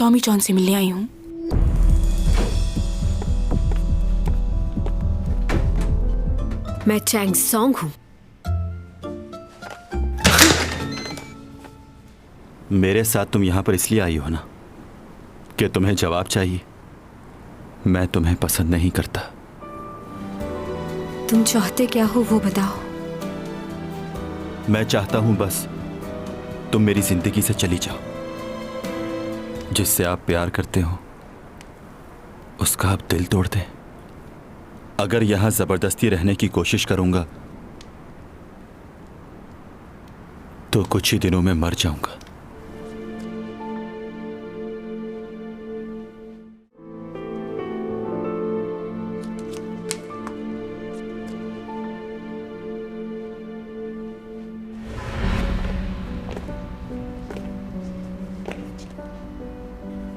Tommy John से मिलने आई हूँ। मैं चैंग सॉन्ग हूँ। मेरे साथ तुम यहां पर इसलिए आई हो ना कि तुम्हें जवाब चाहिए। मैं तुम्हें पसंद नहीं करता। तुम चाहते क्या हो वो बताओ। मैं चाहता हूं बस तुम मेरी जिंदगी से चली जाओ। जिससे आप प्यार करते हो उसका आप दिल तोड़ दें। अगर यहां जबरदस्ती रहने की कोशिश करूंगा तो कुछ ही दिनों में मर जाऊंगा।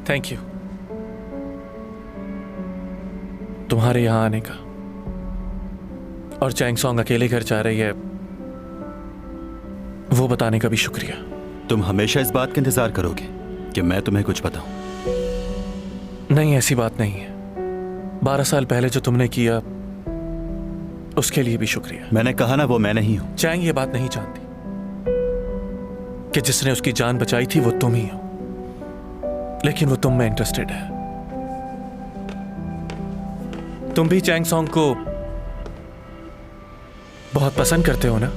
थैंक यू तुम्हारे यहां आने का। और चैंग सॉन्ग अकेले घर जा रही है वो बताने का भी शुक्रिया। तुम हमेशा इस बात का इंतजार करोगे कि मैं तुम्हें कुछ बताऊं? नहीं, ऐसी बात नहीं है। 12 साल पहले जो तुमने किया उसके लिए भी शुक्रिया। मैंने कहा ना वो मैं नहीं हूं। चैंग ये बात नहीं जानती कि जिसने उसकी जान बचाई थी वो तुम ही हो, लेकिन वो तुम में इंटरेस्टेड है। तुम भी चैंग सॉन्ग को बहुत पसंद करते हो ना,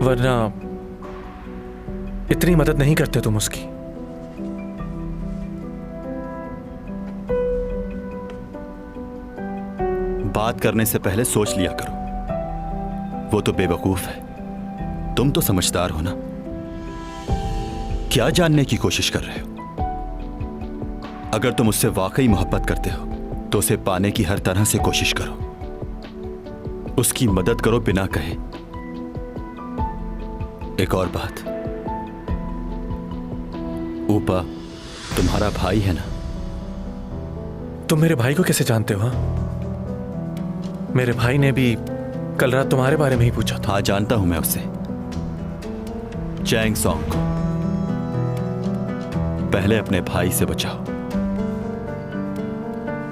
वरना इतनी मदद नहीं करते तुम उसकी। बात करने से पहले सोच लिया करो। वो तो बेवकूफ है, तुम तो समझदार हो ना। क्या जानने की कोशिश कर रहे हो? अगर तुम उससे वाकई मोहब्बत करते हो तो उसे पाने की हर तरह से कोशिश करो। उसकी मदद करो बिना कहे। एक और बात, ऊपा तुम्हारा भाई है ना? तुम मेरे भाई को कैसे जानते हो? हाँ, मेरे भाई ने भी कल रात तुम्हारे बारे में ही पूछा था। हाँ, जानता हूं मैं उससे, चैंग सॉन्ग को। पहले अपने भाई से बचाओ।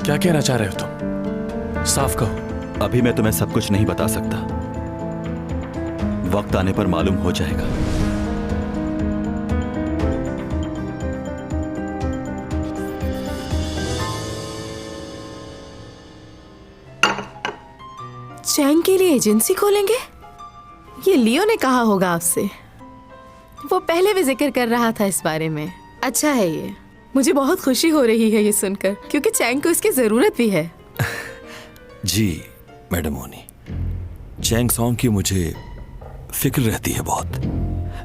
क्या कहना चाह रहे हो तुम? साफ कहो। अभी मैं तुम्हें सब कुछ नहीं बता सकता, वक्त आने पर मालूम हो जाएगा। चैंग के लिए एजेंसी खोलेंगे? ये लियो ने कहा होगा आपसे। वो पहले भी जिक्र कर रहा था इस बारे में। अच्छा है ये, मुझे बहुत खुशी हो रही है ये सुनकर, क्योंकि चैंग को इसकी जरूरत भी है। जी मैडम ओनी, चैंग सॉन्ग की मुझे फिक्र रहती है बहुत।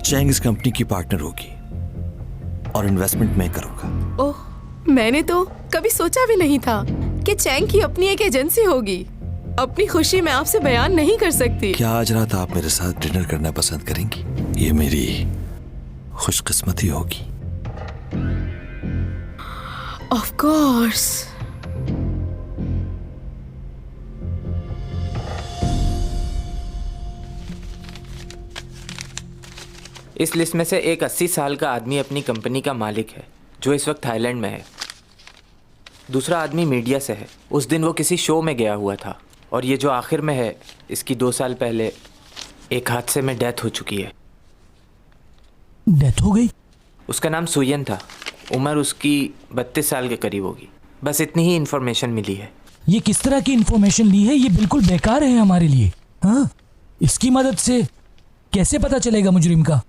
चैंग इस कंपनी की पार्टनर होगी और इन्वेस्टमेंट मैं करूंगा। ओह, मैंने तो कभी सोचा भी नहीं था कि चैंग की अपनी एक एजेंसी होगी। अपनी खुशी मैं आपसे बयान नहीं कर सकती। क्या आज रात आप मेरे साथ डिनर करना पसंद करेंगी? ये मेरी खुशकिस्मती होगी। Of course. इस लिस्ट में से एक 80 साल का आदमी अपनी कंपनी का मालिक है जो इस वक्त थाईलैंड में है। दूसरा आदमी मीडिया से है, उस दिन वो किसी शो में गया हुआ था। और ये जो आखिर में है, इसकी 2 साल पहले एक हादसे में डेथ हो चुकी है। डेथ हो गई? उसका नाम सुयन था, उम्र उसकी 32 साल के करीब होगी। बस इतनी ही इन्फॉर्मेशन मिली है। ये किस तरह की इन्फॉर्मेशन ली है? ये बिल्कुल बेकार है हमारे लिए। हाँ, इसकी मदद से कैसे पता चलेगा मुजरिम का?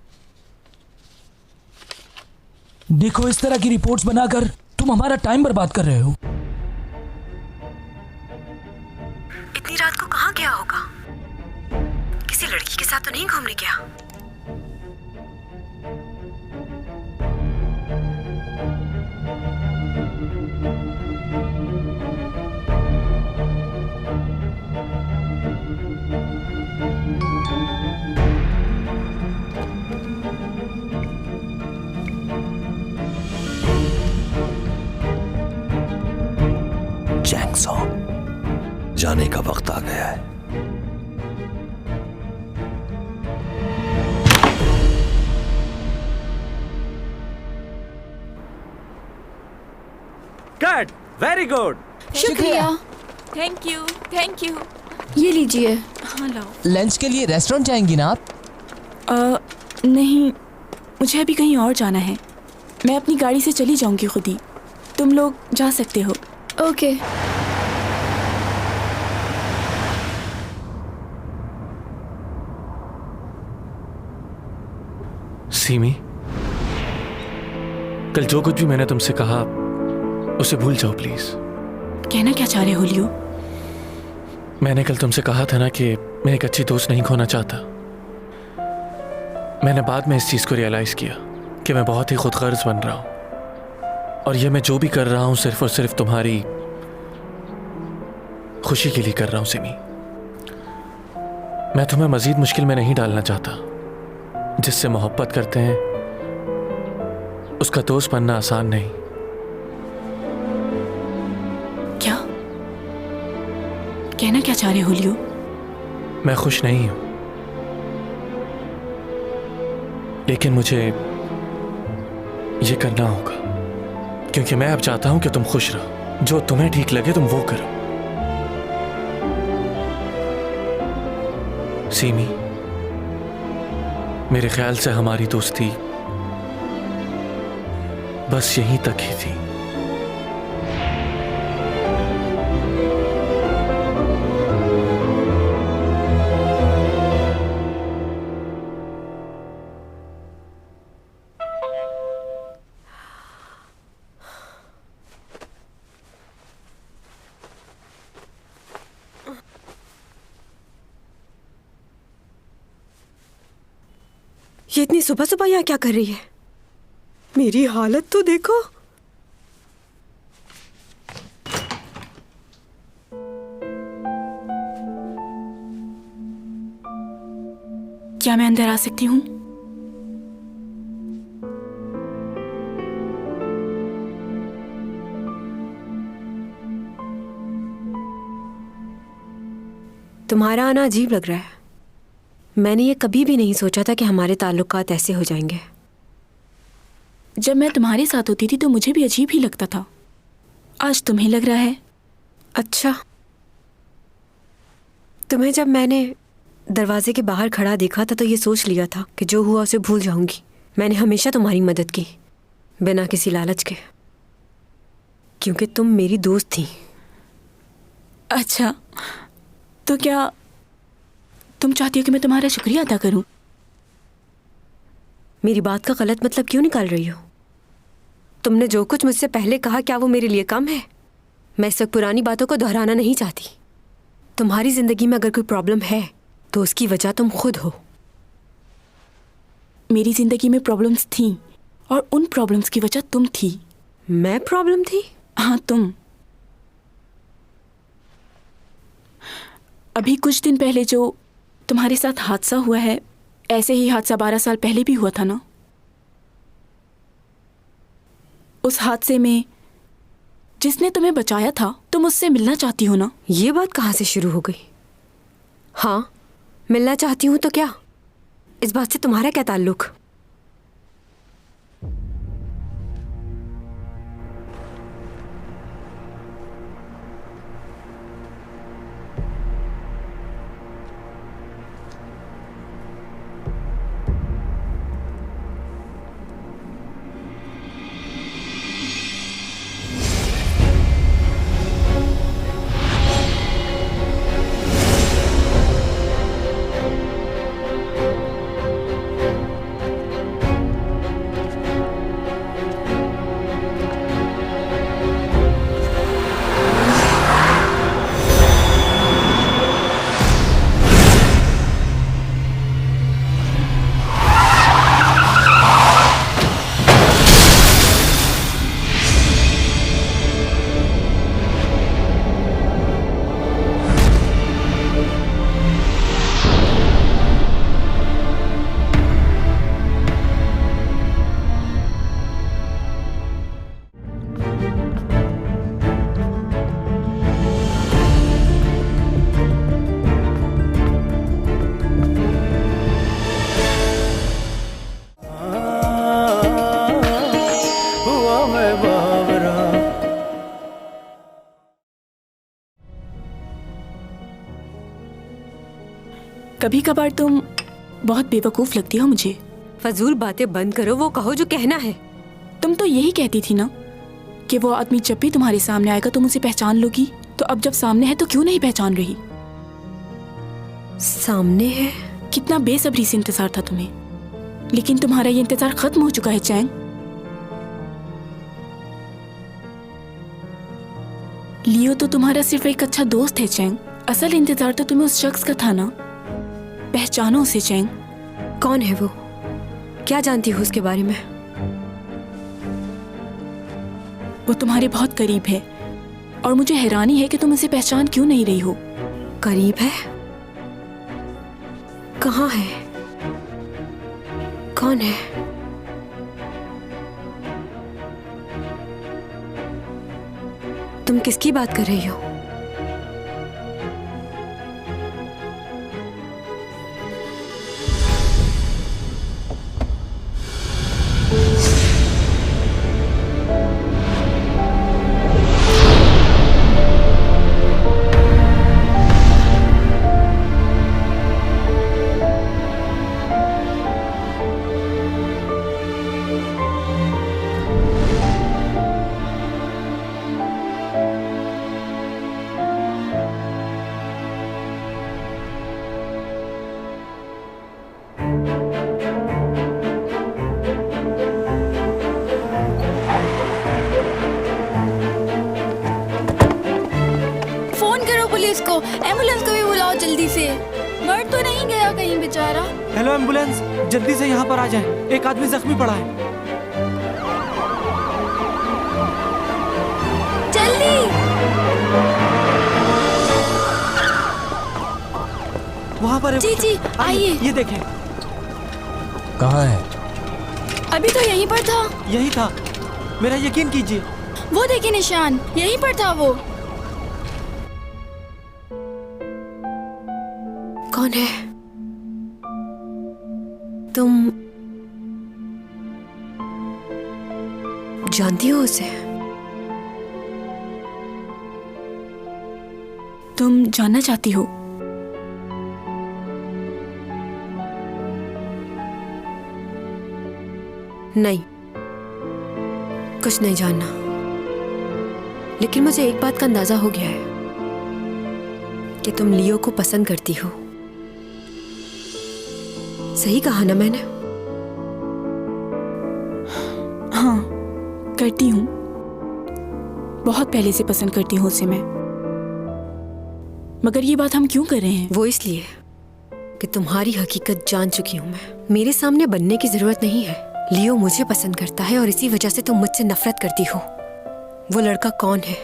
देखो, इस तरह की रिपोर्ट्स बनाकर तुम हमारा टाइम बर्बाद कर रहे हो। इतनी रात को कहाँ गया होगा? किसी लड़की के साथ तो नहीं घूमने गया? चैंग सॉन्ग, जाने का वक्त आ गया है। Very good. शुक्रिया। Thank you, thank you. ये लीजिए। हाँ लाओ। लंच के लिए रेस्टोरेंट जाएंगी ना आप? नहीं, मुझे अभी कहीं और जाना है। मैं अपनी गाड़ी से चली जाऊंगी खुद ही। तुम लोग जा सकते हो। ओके। सीमी, कल जो कुछ भी मैंने तुमसे कहा उसे भूल जाओ प्लीज। कहना क्या चाह रहे हो लियो? मैंने कल तुमसे कहा था ना कि मैं एक अच्छी दोस्त नहीं खोना चाहता। मैंने बाद में इस चीज को रियलाइज किया कि मैं बहुत ही खुदगर्ज बन रहा हूं, और ये मैं जो भी कर रहा हूं सिर्फ और सिर्फ तुम्हारी खुशी के लिए कर रहा हूं। सिमी, मैं तुम्हें मजीद मुश्किल में नहीं डालना चाहता। जिससे मोहब्बत करते हैं उसका दोस्त बनना आसान नहीं। क्या कहना क्या चाह रहे हो लियो? मैं खुश नहीं हूं, लेकिन मुझे ये करना होगा क्योंकि मैं अब चाहता हूं कि तुम खुश रहो। जो तुम्हें ठीक लगे तुम वो करो। सीमी, मेरे ख्याल से हमारी दोस्ती बस यहीं तक ही थी। ये इतनी सुबह सुबह यहाँ क्या कर रही है? मेरी हालत तो देखो। क्या मैं अंदर आ सकती हूँ? तुम्हारा आना अजीब लग रहा है। मैंने ये कभी भी नहीं सोचा था कि हमारे ताल्लुकात ऐसे हो जाएंगे। जब मैं तुम्हारे साथ होती थी तो मुझे भी अजीब ही लगता था। आज तुम्हें लग रहा है? अच्छा, तुम्हें जब मैंने दरवाजे के बाहर खड़ा देखा था तो ये सोच लिया था कि जो हुआ उसे भूल जाऊंगी। मैंने हमेशा तुम्हारी मदद की बिना किसी लालच के, क्योंकि तुम मेरी दोस्त थी। अच्छा, तो क्या तुम चाहती हो कि मैं तुम्हारा शुक्रिया अदा करूं? मेरी बात का गलत मतलब क्यों निकाल रही हो? तुमने जो कुछ मुझसे पहले कहा, क्या वो मेरे लिए कम है? मैं इस वक्त पुरानी बातों को दोहराना नहीं चाहती। तुम्हारी जिंदगी में अगर कोई प्रॉब्लम है तो उसकी वजह तुम खुद हो। मेरी जिंदगी में प्रॉब्लम्स थी और उन प्रॉब्लम्स की वजह तुम थी। मैं प्रॉब्लम थी? हाँ, तुम। अभी कुछ दिन पहले जो तुम्हारे साथ हादसा हुआ है, ऐसे ही हादसा 12 साल पहले भी हुआ था ना? उस हादसे में जिसने तुम्हें बचाया था, तुम उससे मिलना चाहती हो ना? ये बात कहाँ से शुरू हो गई? हाँ, मिलना चाहती हूँ तो क्या? इस बात से तुम्हारा क्या ताल्लुक? कभी कभार तुम बहुत बेवकूफ़ लगती हो मुझे। फजूल बातें बंद करो, वो कहो जो कहना है। तुम तो यही कहती थी ना कि वो आदमी जब भी तुम्हारे सामने आएगा तुम उसे पहचान लोगी। तो अब जब सामने है तो क्यों नहीं पहचान रही? सामने है? कितना बेसब्री से इंतजार था तुम्हें, लेकिन तुम्हारा ये इंतजार खत्म हो चुका है चैंग। लियो तो तुम्हारा सिर्फ एक अच्छा दोस्त है चैंग। असल इंतजार तो तुम्हें उस शख्स का था ना। पहचानो उसे चैंग। कौन है वो? क्या जानती हो उसके बारे में? वो तुम्हारे बहुत करीब है और मुझे हैरानी है कि तुम उसे पहचान क्यों नहीं रही हो। करीब है? कहाँ है? कौन है? तुम किसकी बात कर रही हो? इसको एम्बुलेंस को भी बुलाओ जल्दी से। मर तो नहीं गया कहीं बेचारा? हेलो एम्बुलेंस, जल्दी से यहाँ पर आ जाए, एक आदमी जख्मी पड़ा है। जल्दी। वहाँ पर है। जी जी आइए। ये देखें। कहाँ है? अभी तो यहीं पर था। यही था, मेरा यकीन कीजिए। वो देखिए निशान, यहीं पर था वो। कौन है? तुम जानती हो उसे? तुम जानना चाहती हो? नहीं, कुछ नहीं जानना। लेकिन मुझे एक बात का अंदाजा हो गया है कि तुम लियो को पसंद करती हो। सही कहा ना मैंने? हाँ, करती हूँ। बहुत पहले से पसंद करती हूँ उसे मैं। मगर ये बात हम क्यों कर रहे हैं? वो इसलिए कि तुम्हारी हकीकत जान चुकी हूँ मैं। मेरे सामने बनने की जरूरत नहीं है। लियो मुझे पसंद करता है और इसी वजह से तुम मुझसे नफरत करती हो। वो लड़का कौन है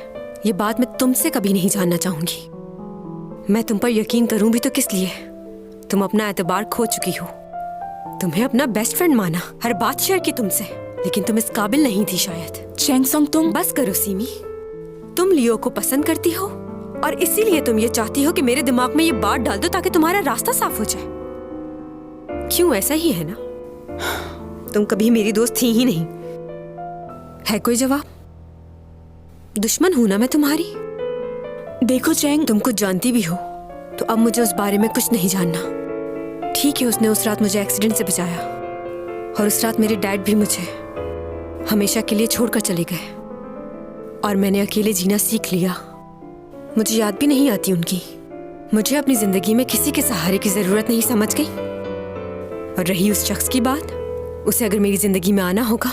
ये बात मैं तुमसे कभी नहीं जानना चाहूंगी। मैं तुम पर यकीन करूं भी तो किस लिए? तुम अपना एतबार खो चुकी हो। तुम्हें अपना बेस्ट फ्रेंड माना, हर बात शेयर की तुमसे, लेकिन तुम इस काबिल नहीं थी शायद। चैंग सॉन्ग, तुम बस करो सीमी। तुम लियो को पसंद करती हो और इसीलिए तुम ये चाहती हो कि मेरे दिमाग में ये बात डाल दो ताकि तुम्हारा रास्ता साफ हो जाए। क्यों? ऐसा ही है ना? तुम कभी मेरी दोस्त थी ही नहीं। है कोई जवाब? दुश्मन हूं ना मैं तुम्हारी? देखो चैंग, तुम कुछ जानती भी हो तो अब मुझे उस बारे में कुछ नहीं जानना। ठीक है, उसने उस रात मुझे एक्सीडेंट से बचाया और उस रात मेरे डैड भी मुझे हमेशा के लिए छोड़कर चले गए और मैंने अकेले जीना सीख लिया। मुझे याद भी नहीं आती उनकी। मुझे अपनी जिंदगी में किसी के सहारे की जरूरत नहीं, समझ गई? और रही उस शख्स की बात, उसे अगर मेरी जिंदगी में आना होगा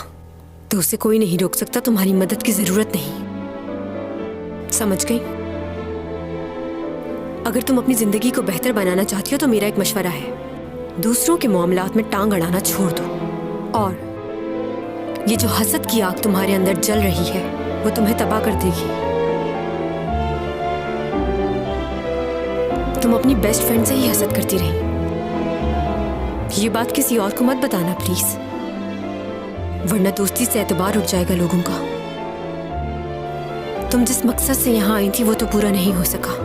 तो उसे कोई नहीं रोक सकता। तुम्हारी मदद की जरूरत नहीं, समझ गई? अगर तुम अपनी जिंदगी को बेहतर बनाना चाहती हो तो मेरा एक मशवरा है, दूसरों के मामलात में टांग अड़ाना छोड़ दो। और ये जो हसद की आग तुम्हारे अंदर जल रही है वो तुम्हें तबाह कर देगी। तुम अपनी बेस्ट फ्रेंड से ही हसद करती रही। ये बात किसी और को मत बताना प्लीज, वरना दोस्ती से एतबार उठ जाएगा लोगों का। तुम जिस मकसद से यहाँ आई थी वो तो पूरा नहीं हो सका।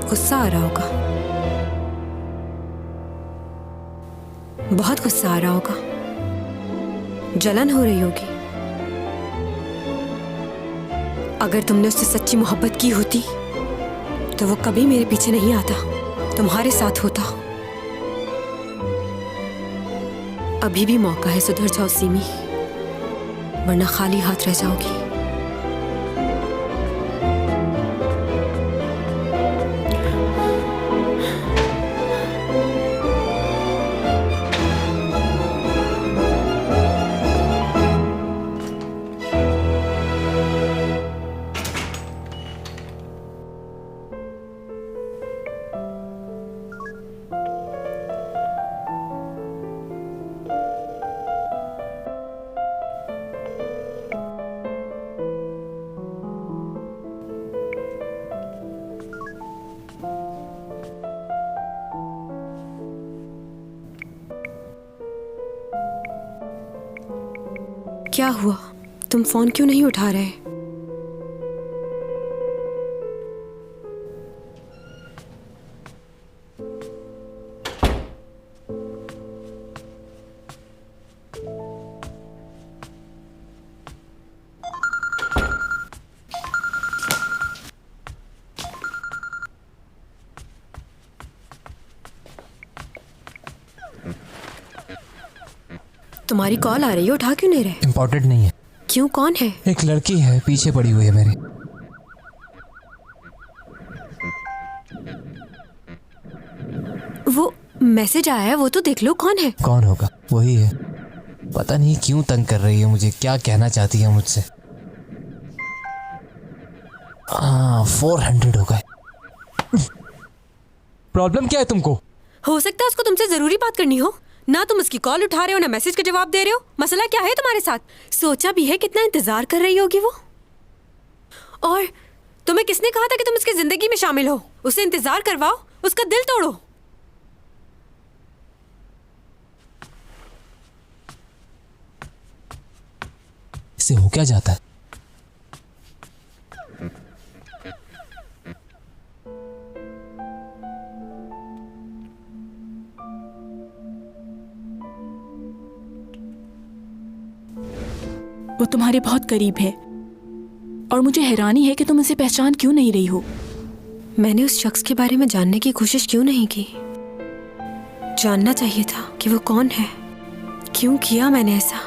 गुस्सा आ रहा होगा, बहुत गुस्सा आ रहा होगा, जलन हो रही होगी। अगर तुमने उससे सच्ची मोहब्बत की होती तो वो कभी मेरे पीछे नहीं आता, तुम्हारे साथ होता। अभी भी मौका है, सुधर जाओ सीमी, वरना खाली हाथ रह जाओगी। क्या हुआ? तुम फोन क्यों नहीं उठा रहे? तुम्हारी कॉल आ रही है, उठा क्यों नहीं रहे? इम्पोर्टेंट नहीं है। क्यों, कौन है? एक लड़की है, पीछे पड़ी हुई है मेरे। वो मैसेज आया है, वो तो देख लो। कौन है? कौन होगा? वही है। पता नहीं क्यों तंग कर रही है मुझे, क्या कहना चाहती है मुझसे। 400 हो गए। प्रॉब्लम क्या है तुमको? हो सकता है उसको तुमसे जरूरी बात करनी हो। ना तुम उसकी कॉल उठा रहे हो, ना मैसेज का जवाब दे रहे हो। मसला क्या है तुम्हारे साथ? सोचा भी है कितना इंतजार कर रही होगी वो? और तुम्हें किसने कहा था कि तुम उसकी जिंदगी में शामिल हो? उसे इंतजार करवाओ, उसका दिल तोड़ो। इससे हो क्या जाता है? वो तुम्हारे बहुत करीब है और मुझे हैरानी है कि तुम उसे पहचान क्यों नहीं रही हो। मैंने उस शख्स के बारे में जानने की कोशिश क्यों नहीं की? जानना चाहिए था कि वो कौन है। क्यों किया मैंने ऐसा?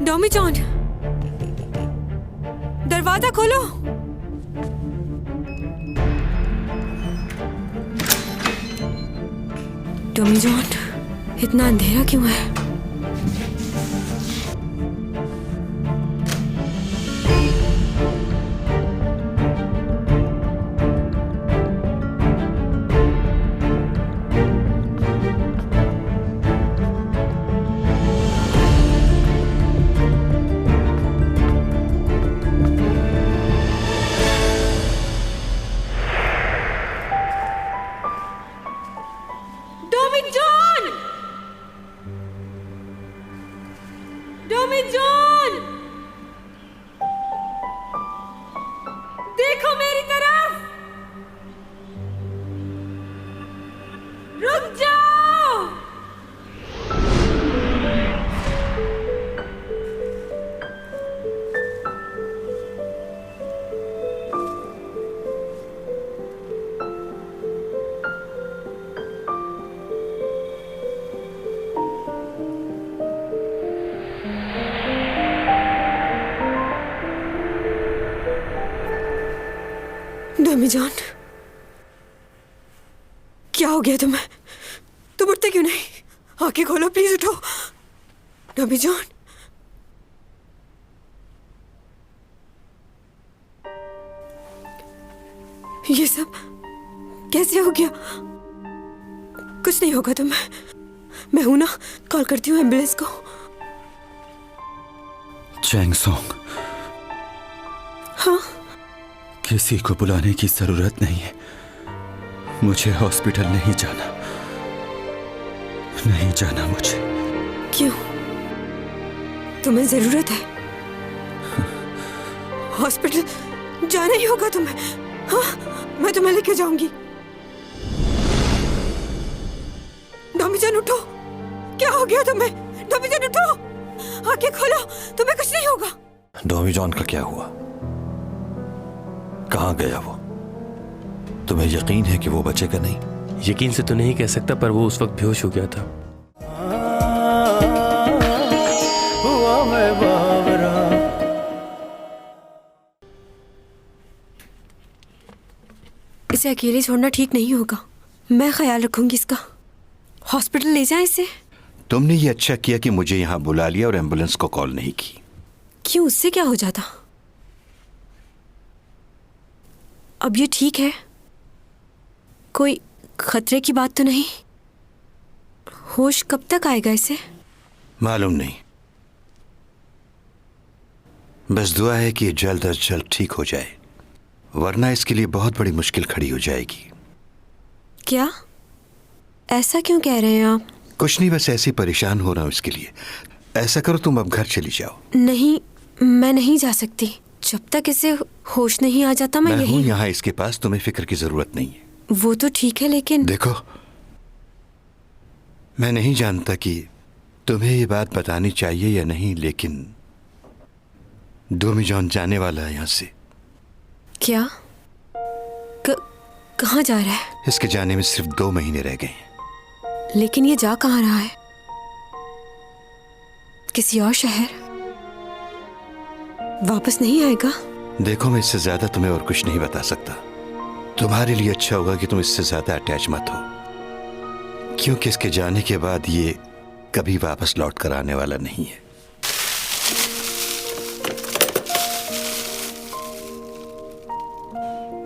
डॉमी जॉन, दरवाजा खोलो। डॉमी जॉन, इतना अंधेरा क्यों है? डॉमी जॉन, देखो मेरी तरफ, रुक जाओ। डॉमी जॉन, क्या हो गया तुम्हें? तुम उठते क्यों नहीं? आंखें खोलो प्लीज, उठो। डॉमी जॉन, ये सब कैसे हो गया? कुछ नहीं होगा तुम्हें, मैं हूं ना, कॉल करती हूँ एम्बुलेंस को। चैंग सॉन्ग, हाँ? किसी को बुलाने की जरूरत नहीं है। मुझे हॉस्पिटल नहीं जाना, नहीं जाना मुझे। क्यों? तुम्हें जरूरत है। हॉस्पिटल जाना ही होगा तुम्हें। हाँ, मैं तुम्हें लेके जाऊंगी। डॉमीजान उठो, क्या हो गया तुम्हें? डॉमीजान उठो, आंखें खोलो, तुम्हें कुछ नहीं होगा। डॉमी जॉन का क्या हुआ? कहाँ गया वो? तुम्हें यकीन है कि वो बचेगा नहीं? यकीन से तो नहीं कह सकता, पर वो उस वक्त बेहोश हो गया था। इसे अकेले छोड़ना ठीक नहीं होगा। मैं ख्याल रखूंगी इसका। हॉस्पिटल ले जाएं इसे। तुमने ये अच्छा किया कि मुझे यहाँ बुला लिया और एम्बुलेंस को कॉल नहीं की। क्यों, उससे क्या हो जाता? अब ये ठीक है? कोई खतरे की बात तो नहीं? होश कब तक आएगा इसे? मालूम नहीं, बस दुआ है कि ये जल्द अज जल्द ठीक हो जाए, वरना इसके लिए बहुत बड़ी मुश्किल खड़ी हो जाएगी। क्या? ऐसा क्यों कह रहे हैं आप? कुछ नहीं, बस ऐसे ही परेशान हो रहा हूँ इसके लिए। ऐसा करो, तुम अब घर चली जाओ। नहीं, मैं नहीं जा सकती। जब तक इसे होश नहीं आ जाता मैं हूँ यहीं। यहाँ इसके पास, तुम्हें फिक्र की जरूरत नहीं है। वो तो ठीक है, लेकिन देखो, मैं नहीं जानता कि तुम्हें ये बात बतानी चाहिए या नहीं, लेकिन डोमी जॉन जाने वाला है यहाँ से। क्या? कहाँ जा रहा है? इसके जाने में सिर्फ 2 महीने रह गए हैं। लेकिन ये जा कहाँ रहा है? किसी और शहर? वापस नहीं आएगा? देखो, मैं इससे ज्यादा तुम्हें और कुछ नहीं बता सकता। तुम्हारे लिए अच्छा होगा कि तुम इससे ज्यादा अटैच मत हो, क्योंकि इसके जाने के बाद ये कभी वापस लौट कर आने वाला नहीं है।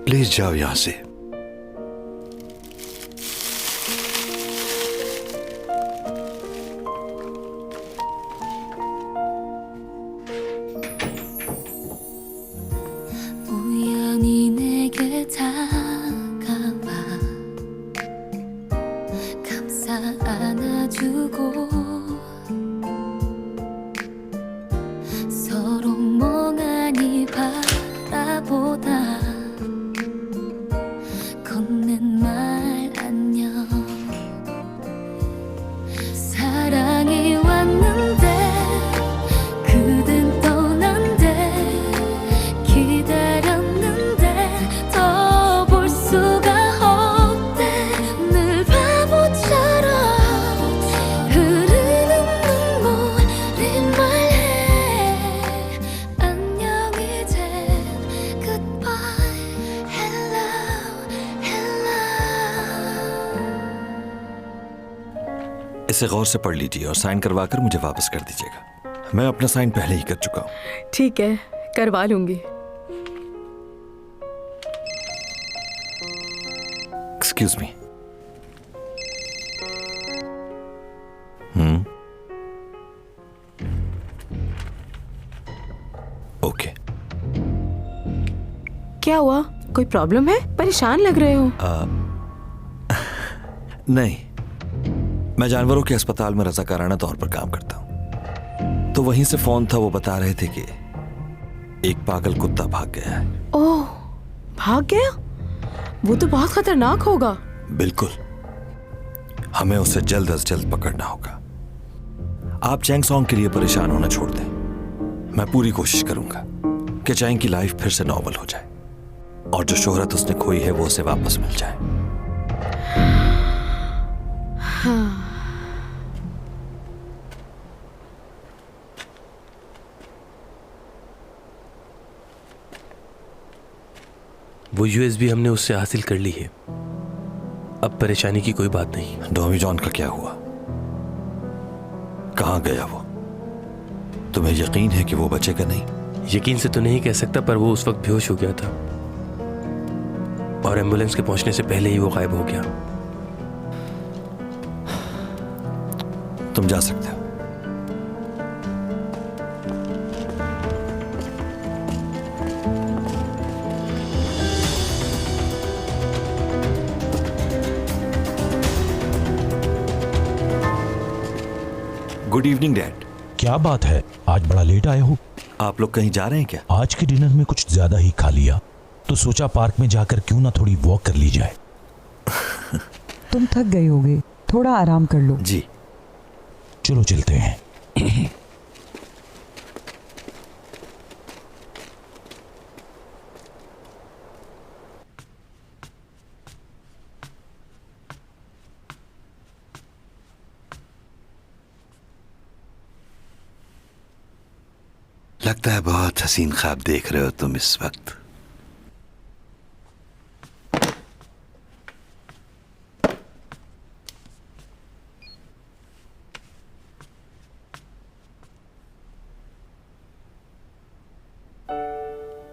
प्लीज जाओ यहां से। 우연히 내게 다가와 감싸 안아주고 서로 멍하니 바라보다 건넨 말 안녕. 사랑이 왔는데 그댄 떠난대. 기다렸는데 더 볼 수가 없대. 늘 바보처럼 흐르는 눈물이 말해. 안녕 이제 goodbye hello hello. इसे गौर से पढ़ लीजिए और साइन करवा कर मुझे वापस कर दीजिएगा। मैं अपना साइन पहले ही कर चुका हूँ। ठीक है, करवा लूंगी। Excuse me. ओके। क्या हुआ? कोई प्रॉब्लम है? परेशान लग रहे हो। नहीं, मैं जानवरों के अस्पताल में रजाकाराना तौर पर काम करता हूं, तो वहीं से फोन था। वो बता रहे थे कि एक पागल कुत्ता भाग गया है। ओह, भाग गया? वो तो बहुत खतरनाक होगा। बिल्कुल, हमें उसे जल्द अज जल्द पकड़ना होगा। आप चैंग सॉन्ग के लिए परेशान होना छोड़ दें। मैं पूरी कोशिश करूंगा कि चैंग की लाइफ फिर से नॉर्मल हो जाए और जो शोहरत उसने खोई है वो उसे वापस मिल जाए। हाँ। वो यूएसबी हमने उससे हासिल कर ली है। अब परेशानी की कोई बात नहीं। डॉमी जॉन का क्या हुआ? कहाँ गया वो? तुम्हें यकीन है कि वो बचेगा नहीं? यकीन से तो नहीं कह सकता, पर वो उस वक्त बेहोश हो गया था और एम्बुलेंस के पहुंचने से पहले ही वो गायब हो गया। तुम जा सकते हो। Good evening dad. क्या बात है, आज बड़ा लेट आए हो? आप लोग कहीं जा रहे हैं क्या? आज के डिनर में कुछ ज्यादा ही खा लिया, तो सोचा पार्क में जाकर क्यों ना थोड़ी वॉक कर ली जाए। तुम थक गए होगे, थोड़ा आराम कर लो। जी चलो चलते हैं। लगता है बहुत हसीन ख्वाब देख रहे हो तुम इस वक्त।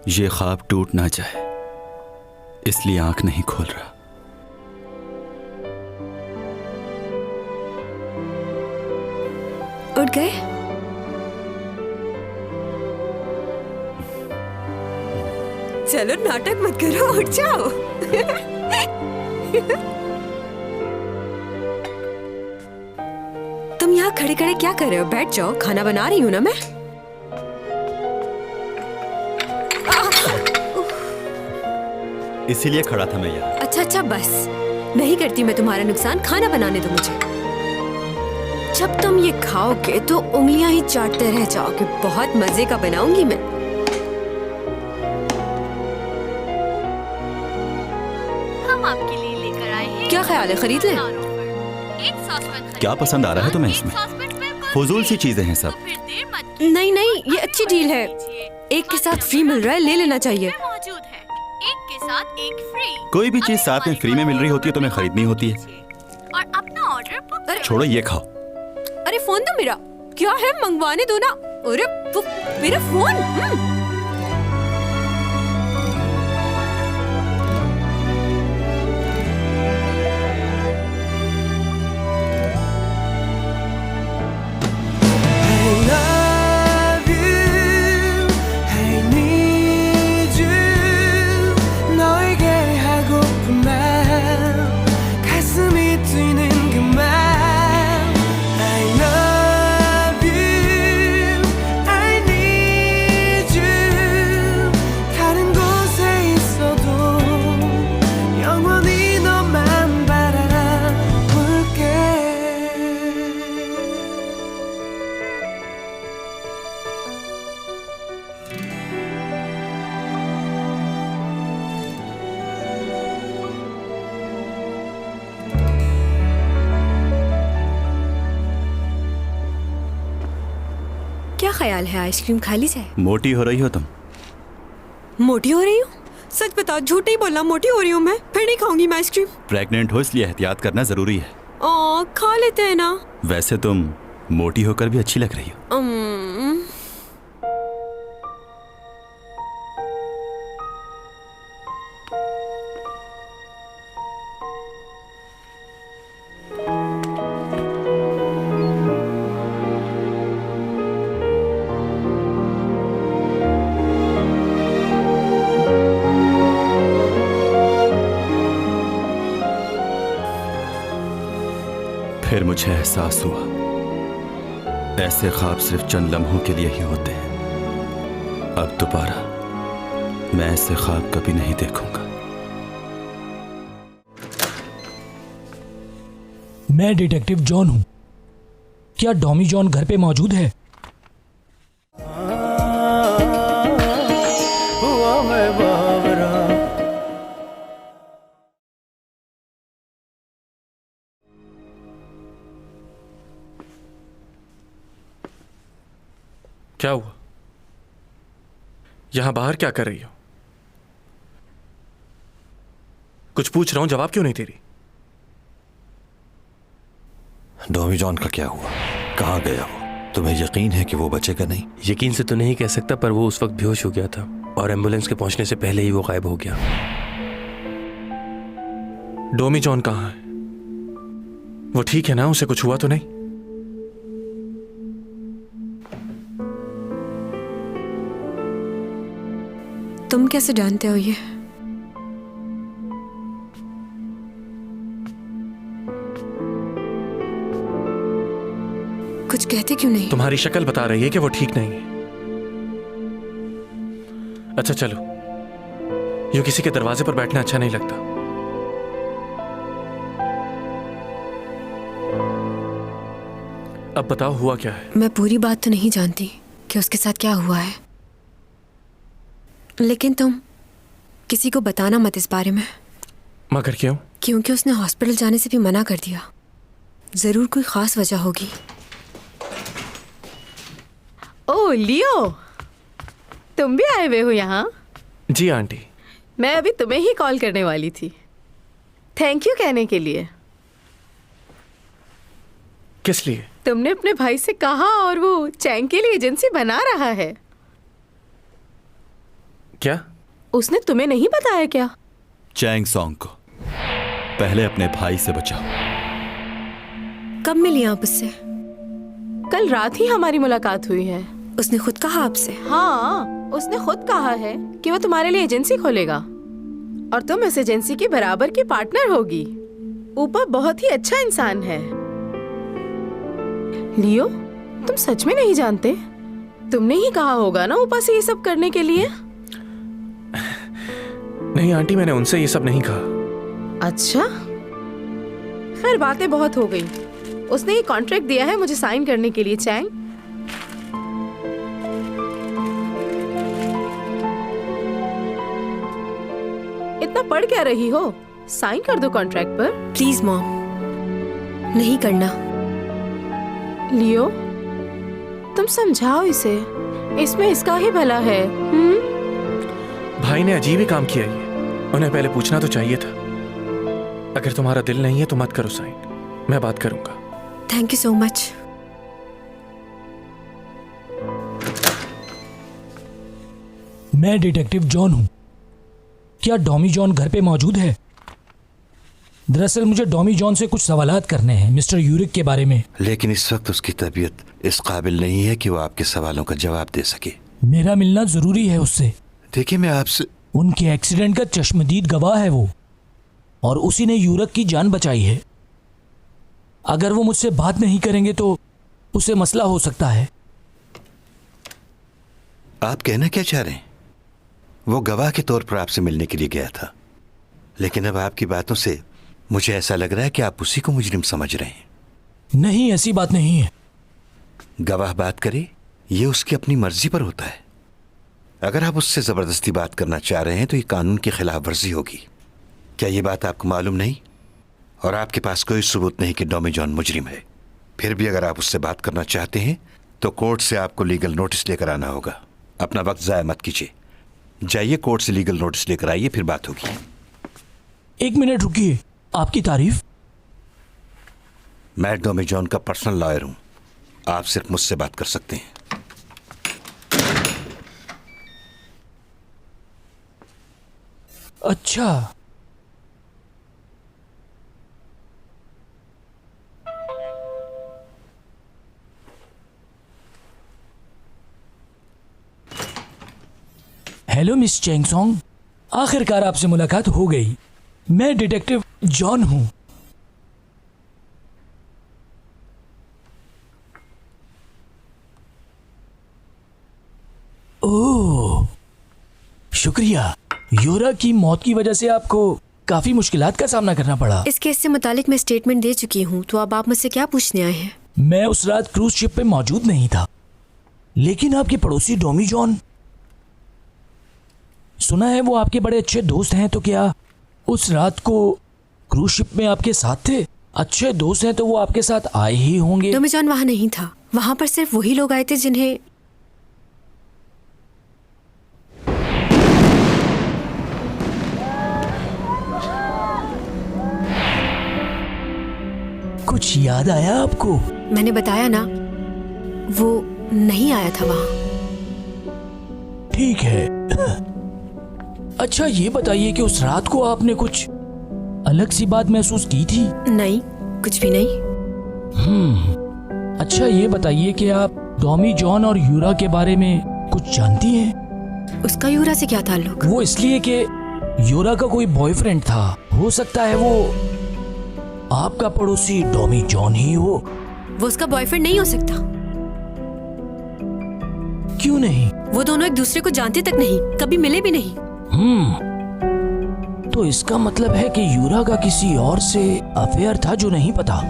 ये ख्वाब टूट ना जाए इसलिए आंख नहीं खोल रहा। उठ गए? चलो नाटक मत करो, उठ जाओ। तुम यहाँ खड़े खड़े क्या कर रहे हो? बैठ जाओ, खाना बना रही हूँ ना मैं। इसीलिए खड़ा था मैं यहाँ। अच्छा अच्छा बस, नहीं करती मैं तुम्हारा नुकसान, खाना बनाने दो मुझे। जब तुम ये खाओगे तो उंगलियां ही चाटते रह जाओगे। बहुत मजे का बनाऊंगी मैं। हम आपके लिए लेकर आए हैं। क्या ख्याल है, खरीद लें? एक सॉसपैन क्या पसंद आ रहा है तुम्हें इसमें? फजूल सी चीजें हैं सब। फिर देर मत नहीं नहीं, ये अच्छी डील है। एक के साथ फ्री मिल रहा है, ले लेना चाहिए। मौजूद है, एक के साथ एक फ्री। कोई भी चीज साथ में फ्री में मिल रही होती है तो तुम्हें खरीदनी होती है। और अपना ऑर्डर बुक। छोड़ो ये खाओ। अरे फोन दो मेरा। क्या है, मंगवाने दो ना। अरे मेरा फोन। क्या ख्याल है, आइसक्रीम खा ली जाए? मोटी हो रही हो तुम। मोटी हो रही हूँ? सच बताओ, झूठ नहीं बोलना। मोटी हो रही हूँ मैं, फिर नहीं खाऊंगी मैं आइसक्रीम। प्रेग्नेंट हो इसलिए एहतियात करना जरूरी है। खा लेते हैं ना। वैसे तुम मोटी होकर भी अच्छी लग रही हो। फिर मुझे एहसास हुआ ऐसे ख्वाब सिर्फ चंद लम्हों के लिए ही होते हैं। अब दोबारा मैं ऐसे ख्वाब कभी नहीं देखूंगा। मैं डिटेक्टिव जॉन हूं। क्या डॉमी जॉन घर पे मौजूद है? क्या हुआ? यहां बाहर क्या कर रही हो? कुछ पूछ रहा हूं, जवाब क्यों नहीं दे रही? डॉमी जॉन का क्या हुआ? कहाँ गया वो? तुम्हें यकीन है कि वो बचेगा नहीं? यकीन से तो नहीं कह सकता, पर वो उस वक्त बेहोश हो गया था और एम्बुलेंस के पहुंचने से पहले ही वो गायब हो गया। डॉमी जॉन कहाँ है? वो ठीक है ना? उसे कुछ हुआ तो नहीं? तुम कैसे जानते हो ये? कुछ कहते क्यों नहीं? तुम्हारी शक्ल बता रही है कि वो ठीक नहीं है। अच्छा चलो, यूं किसी के दरवाजे पर बैठना अच्छा नहीं लगता। अब बताओ हुआ क्या है? मैं पूरी बात तो नहीं जानती कि उसके साथ क्या हुआ है, लेकिन तुम किसी को बताना मत इस बारे में। मगर क्यों? क्योंकि उसने हॉस्पिटल जाने से भी मना कर दिया। जरूर कोई खास वजह होगी। ओ लियो, तुम भी आए हुए हो यहाँ? जी आंटी। मैं अभी तुम्हें ही कॉल करने वाली थी, थैंक यू कहने के लिए। किस लिए? तुमने अपने भाई से कहा और वो चैंग के लिए एजेंसी बना रहा है। क्या? उसने तुम्हें नहीं बताया क्या? चैंग सॉन्ग को पहले अपने भाई से बचाओ। कब मिली आप उससे? कल रात ही हमारी मुलाकात हुई है। उसने खुद कहा आपसे? हाँ, उसने खुद कहा है कि वो तुम्हारे लिए एजेंसी खोलेगा और तुम इस एजेंसी की बराबर की पार्टनर होगी। ऊपर बहुत ही अच्छा इंसान है। लियो, तुम सच में नहीं जानते? तुमने ही कहा होगा ना ऊपर से ये सब करने के लिए। नहीं आंटी, मैंने उनसे ये सब नहीं कहा। अच्छा, खैर बातें बहुत हो गई। उसने ये कॉन्ट्रैक्ट दिया है मुझे साइन करने के लिए। चैंग, इतना पढ़ क्या रही हो? साइन कर दो कॉन्ट्रैक्ट पर। प्लीज मॉम, नहीं करना। लियो, तुम समझाओ इसे, इसमें इसका ही भला है। भाई ने अजीब ही काम किया ये, उन्हें पहले पूछना तो चाहिए था। अगर तुम्हारा दिल नहीं है तो मत करो साइन, मैं बात करूंगा। Thank you so much. मैं डिटेक्टिव जॉन हूं। क्या डॉमी जॉन घर पे मौजूद है? दरअसल मुझे डॉमी जॉन से कुछ सवालात करने हैं मिस्टर यूरिक के बारे में। लेकिन इस वक्त उसकी तबीयत इस काबिल नहीं है कि वो आपके सवालों का जवाब दे सके। मेरा मिलना जरूरी है उससे। देखिए, मैं आपसे उनके एक्सीडेंट का चश्मदीद गवाह है वो, और उसी ने यूरिक की जान बचाई है। अगर वो मुझसे बात नहीं करेंगे तो उसे मसला हो सकता है। आप कहना क्या चाह रहे हैं? वो गवाह के तौर पर आपसे मिलने के लिए गया था, लेकिन अब आपकी बातों से मुझे ऐसा लग रहा है कि आप उसी को मुजरिम समझ रहे हैं। नहीं, ऐसी बात नहीं है। गवाह बात करे ये उसकी अपनी मर्जी पर होता है। अगर आप उससे जबरदस्ती बात करना चाह रहे हैं तो ये कानून की खिलाफ वर्जी होगी। क्या ये बात आपको मालूम नहीं? और आपके पास कोई सबूत नहीं कि डॉमी जॉन मुजरिम है। फिर भी अगर आप उससे बात करना चाहते हैं तो कोर्ट से आपको लीगल नोटिस लेकर आना होगा। अपना वक्त जाया मत कीजिए, जाइए कोर्ट से लीगल नोटिस लेकर आइए, फिर बात होगी। एक मिनट रुकिए, आपकी तारीफ? मैं डॉमी जॉन का पर्सनल लॉयर हूं, आप सिर्फ मुझसे बात कर सकते हैं। अच्छा, हेलो मिस चैंग सॉन्ग, आखिरकार आपसे मुलाकात हो गई। मैं डिटेक्टिव जॉन हूं। ओह, शुक्रिया। योरा की मौत की वजह से आपको काफी मुश्किलात का सामना करना पड़ा। इस केस से मुतालिक मैं स्टेटमेंट दे चुकी हूँ, तो अब आप मुझसे क्या पूछने आए हैं? मैं उस रात क्रूज शिप पे मौजूद नहीं था, लेकिन आपके पड़ोसी डॉमी जॉन, सुना है वो आपके बड़े अच्छे दोस्त हैं। तो क्या उस रात को क्रूज शिप में आपके साथ थे? अच्छे दोस्त हैं तो वो आपके साथ आए ही होंगे। डॉमी जॉन वहां नहीं था, वहां पर सिर्फ वही लोग आए थे जिन्हें कुछ याद आया आपको? मैंने बताया ना, वो नहीं आया था वहां। ठीक है। अच्छा ये बताइए कि उस रात को आपने कुछ अलग सी बात महसूस की थी? नहीं, कुछ भी नहीं। अच्छा ये बताइए कि आप डॉमी जॉन और यूरा के बारे में कुछ जानती हैं? उसका यूरा से क्या ताल्लुक? वो इसलिए कि यूरा का कोई बॉयफ्रेंड था, हो सकता है वो आपका पड़ोसी डॉमी जॉन ही हो। वो उसका बॉयफ्रेंड नहीं हो सकता। क्यों नहीं? वो दोनों एक दूसरे को जानते तक नहीं, कभी मिले भी नहीं। तो इसका मतलब है कि यूरा का किसी और से अफेयर था जो नहीं पता।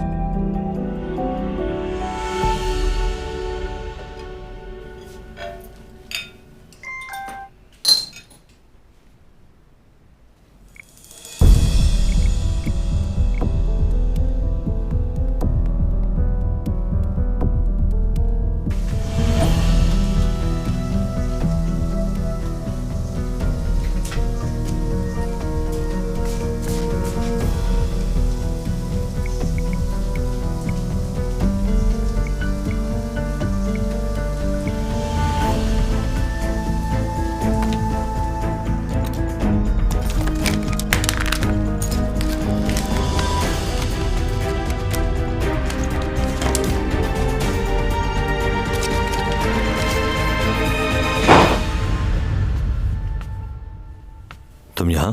तुम यहाँ?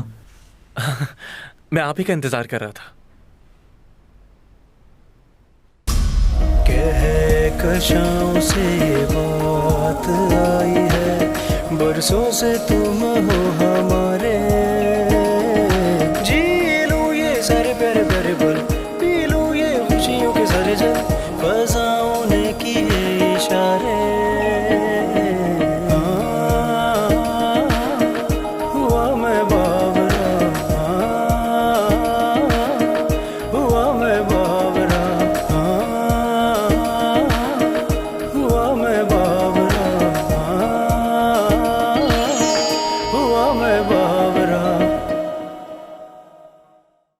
मैं आप ही का इंतजार कर रहा था। कशाओं से बात आई है, बरसों से तुम हो हमारे। जी लूं ये सारे प्यारे प्यारे पल, पी लूं ये खुशियों के सारे जल, फज़ाओं ने किए इशारे। हुआ मैं बावरा, हुआ मैं बावरा, हुआ मैं बावरा, हुआ मैं बावरा।